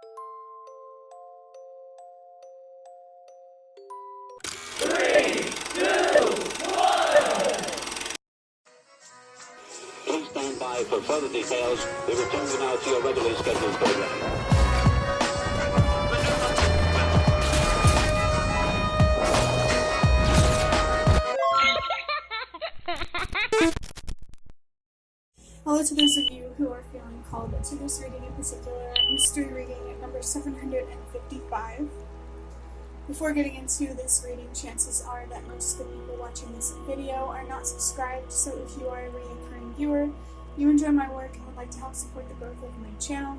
Please stand by for further details. We return you now to your regularly scheduled program. Hello to those of you who are feeling called to this reading, in particular, mystery reading number 755. Before getting into this reading, chances are that most of the people watching this video are not subscribed, so if you are a recurring viewer, you enjoy my work and would like to help support the growth of my channel,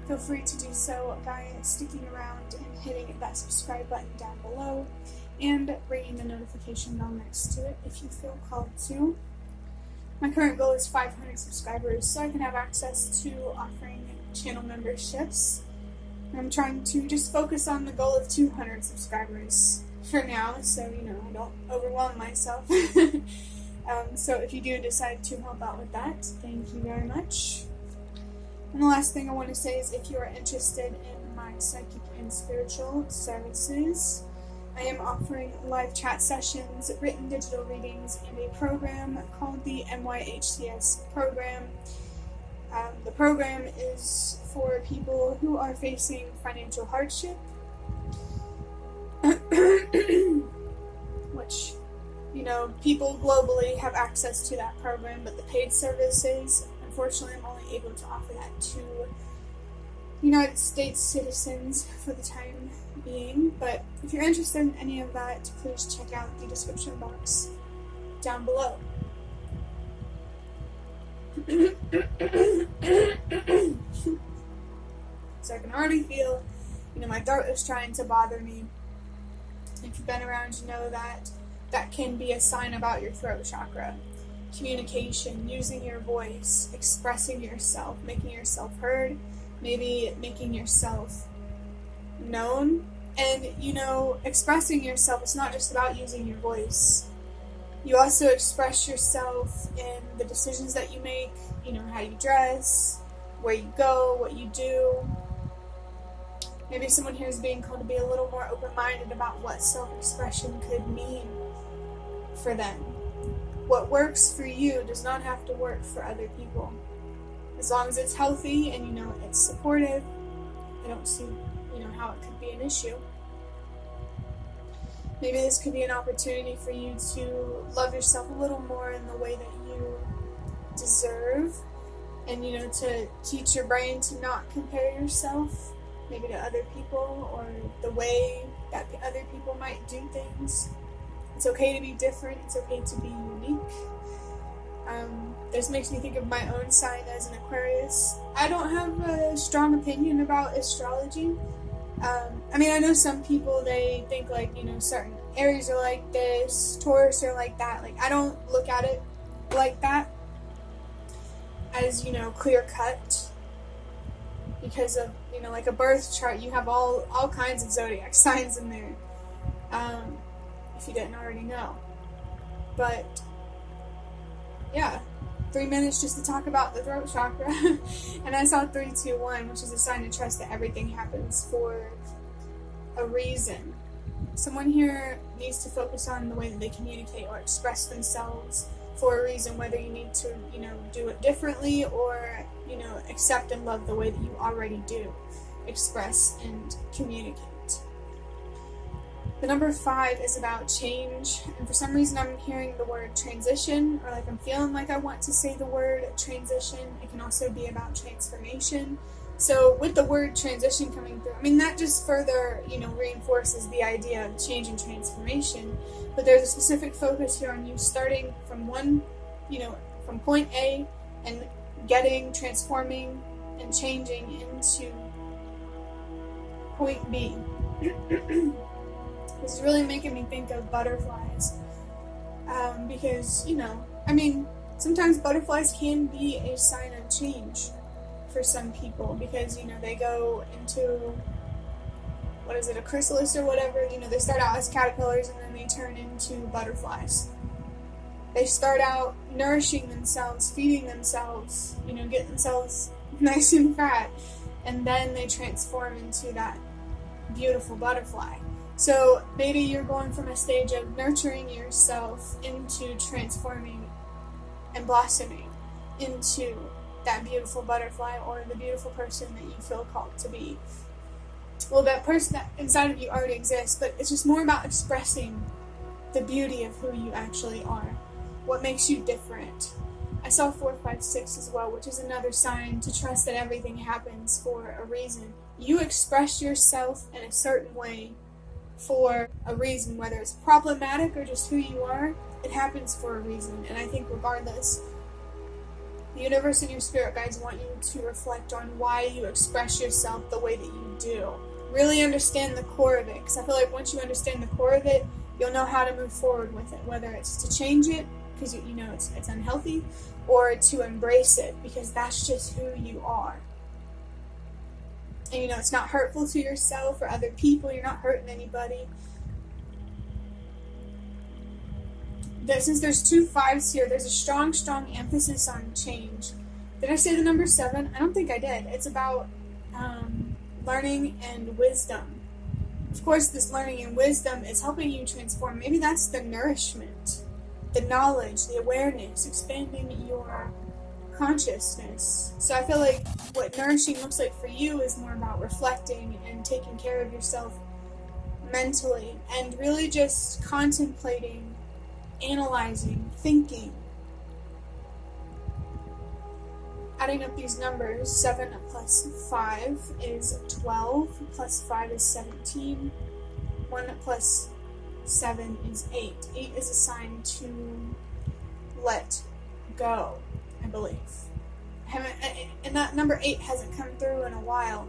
feel free to do so by sticking around and hitting that subscribe button down below and ringing the notification bell next to it if you feel called to. My current goal is 500 subscribers, so I can have access to offering channel memberships. I'm trying to just focus on the goal of 200 subscribers for now, so I don't overwhelm myself. So if you do decide to help out with that, thank you very much. And the last thing I want to say is, if you are interested in my psychic and spiritual services, I am offering live chat sessions, written digital readings, and a program called the myHCS program. The program is for people who are facing financial hardship, which, people globally have access to that program, but the paid services, unfortunately, I'm only able to offer that to United States citizens for the time being. But if you're interested in any of that, please check out the description box down below. So I can already feel, my throat is trying to bother me. If you've been around, you know that that can be a sign about your throat chakra. Communication, using your voice, expressing yourself, making yourself heard, maybe making yourself known. And, expressing yourself, it's not just about using your voice. You also express yourself in the decisions that you make, how you dress, where you go, what you do. Maybe someone here is being called to be a little more open-minded about what self-expression could mean for them. What works for you does not have to work for other people. As long as it's healthy and it's supportive, I don't see how it could be an issue. Maybe this could be an opportunity for you to love yourself a little more in the way that you deserve, and to teach your brain to not compare yourself maybe to other people or the way that other people might do things. It's okay to be different, it's okay to be unique. This makes me think of my own sign as an Aquarius. I don't have a strong opinion about astrology. I know some people, they think certain Aries are like this, Taurus are like that. I don't look at it like that as, clear cut, because of, like a birth chart, you have all kinds of zodiac signs in there, if you didn't already know. But yeah, 3 minutes just to talk about the throat chakra. And I saw 321, which is a sign to trust that everything happens for a reason. Someone here needs to focus on the way that they communicate or express themselves for a reason, whether you need to, do it differently or, accept and love the way that you already do express and communicate. The number 5 is about change, and for some reason I'm hearing the word transition, or I'm feeling like I want to say the word transition. It can also be about transformation. So with the word transition coming through, that just further, reinforces the idea of change and transformation. But there's a specific focus here on you starting from from point A and transforming and changing into point B. This is really making me think of butterflies, because, sometimes butterflies can be a sign of change for some people, because, they go into, a chrysalis or whatever, they start out as caterpillars and then they turn into butterflies. They start out nourishing themselves, feeding themselves, getting themselves nice and fat, and then they transform into that beautiful butterfly. So maybe you're going from a stage of nurturing yourself into transforming and blossoming into that beautiful butterfly, or the beautiful person that you feel called to be. Well, that person that inside of you already exists, but it's just more about expressing the beauty of who you actually are, what makes you different. I saw 4, 5, 6 as well, which is another sign to trust that everything happens for a reason. You express yourself in a certain way for a reason, whether it's problematic or just who you are, it happens for a reason. And I think regardless, the universe and your spirit guides want you to reflect on why you express yourself the way that you do. Really understand the core of it, because I feel like once you understand the core of it, you'll know how to move forward with it, whether it's to change it because you know it's unhealthy, or to embrace it because that's just who you are. And it's not hurtful to yourself or other people, you're not hurting anybody. Since there's 2 5s here, there's a strong emphasis on change. Did I say the number 7? I don't think I did. It's about learning and wisdom. Of course, this learning and wisdom is helping you transform. Maybe that's the nourishment, the knowledge, the awareness, expanding your consciousness. So I feel like what nourishing looks like for you is more about reflecting and taking care of yourself mentally, and really just contemplating, analyzing, thinking. Adding up these numbers, 7 plus 5 is 12, plus 5 is 17, 1 plus 7 is 8. 8 is a sign to let go, I believe. And that number 8 hasn't come through in a while.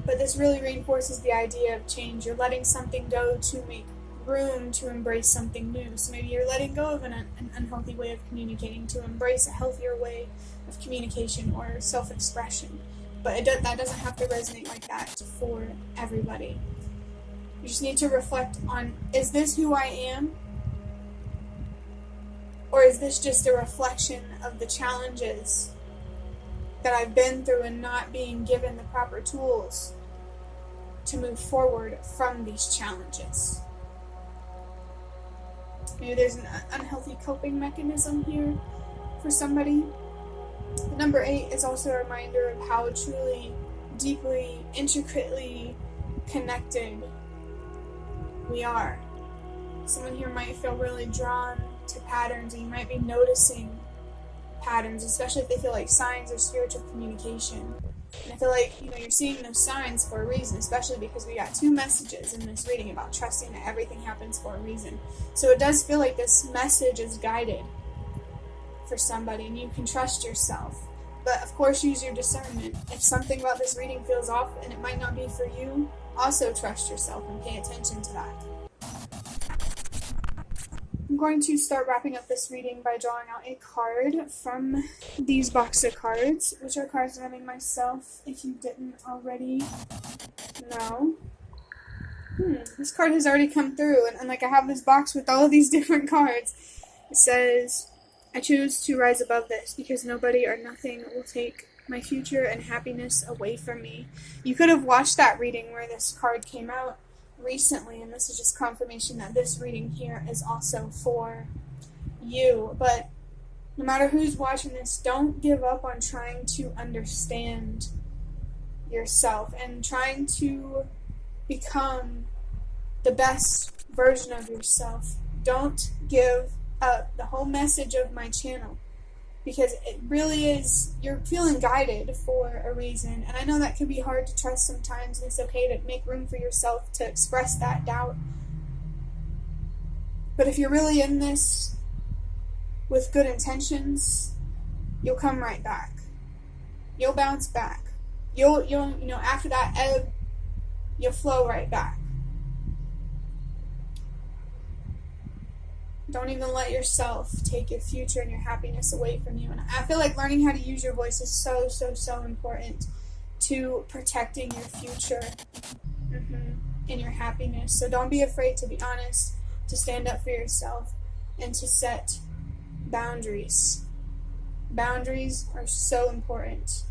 But this really reinforces the idea of change. You're letting something go to make room to embrace something new. So maybe you're letting go of an unhealthy way of communicating to embrace a healthier way of communication or self-expression. But that doesn't have to resonate like that for everybody. You just need to reflect on, is this who I am? Or is this just a reflection of the challenges that I've been through and not being given the proper tools to move forward from these challenges? Maybe there's an unhealthy coping mechanism here for somebody. The number 8 is also a reminder of how truly, deeply, intricately connected we are. Someone here might feel really drawn to patterns, and you might be noticing patterns, especially if they feel like signs or spiritual communication. And I feel like, you're seeing those signs for a reason, especially because we got 2 messages in this reading about trusting that everything happens for a reason. So it does feel like this message is guided for somebody, and you can trust yourself. But of course, use your discernment. If something about this reading feels off and it might not be for you, also trust yourself and pay attention to that. I'm going to start wrapping up this reading by drawing out a card from these box of cards, which are cards that I made myself, if you didn't already know. This card has already come through, and I have this box with all of these different cards. It says, I choose to rise above this because nobody or nothing will take my future and happiness away from me. You could have watched that reading where this card came out recently, and this is just confirmation that this reading here is also for you. But no matter who's watching this, don't give up on trying to understand yourself and trying to become the best version of yourself. Don't give up. The whole message of my channel, because it really is, you're feeling guided for a reason. And I know that can be hard to trust sometimes, and it's okay to make room for yourself to express that doubt. But if you're really in this with good intentions, you'll come right back. You'll bounce back. You'll after that ebb, you'll flow right back. Don't even let yourself take your future and your happiness away from you. And I feel like learning how to use your voice is so, so, so important to protecting your future and your happiness. So don't be afraid to be honest, to stand up for yourself, and to set boundaries. Boundaries are so important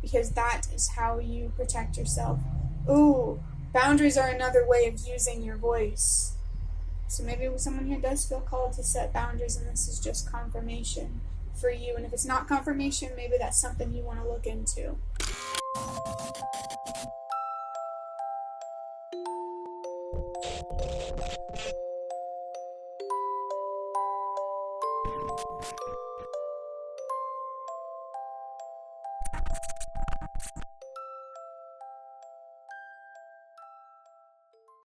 because that is how you protect yourself. Ooh, boundaries are another way of using your voice. So maybe someone here does feel called to set boundaries, and this is just confirmation for you. And if it's not confirmation, maybe that's something you want to look into.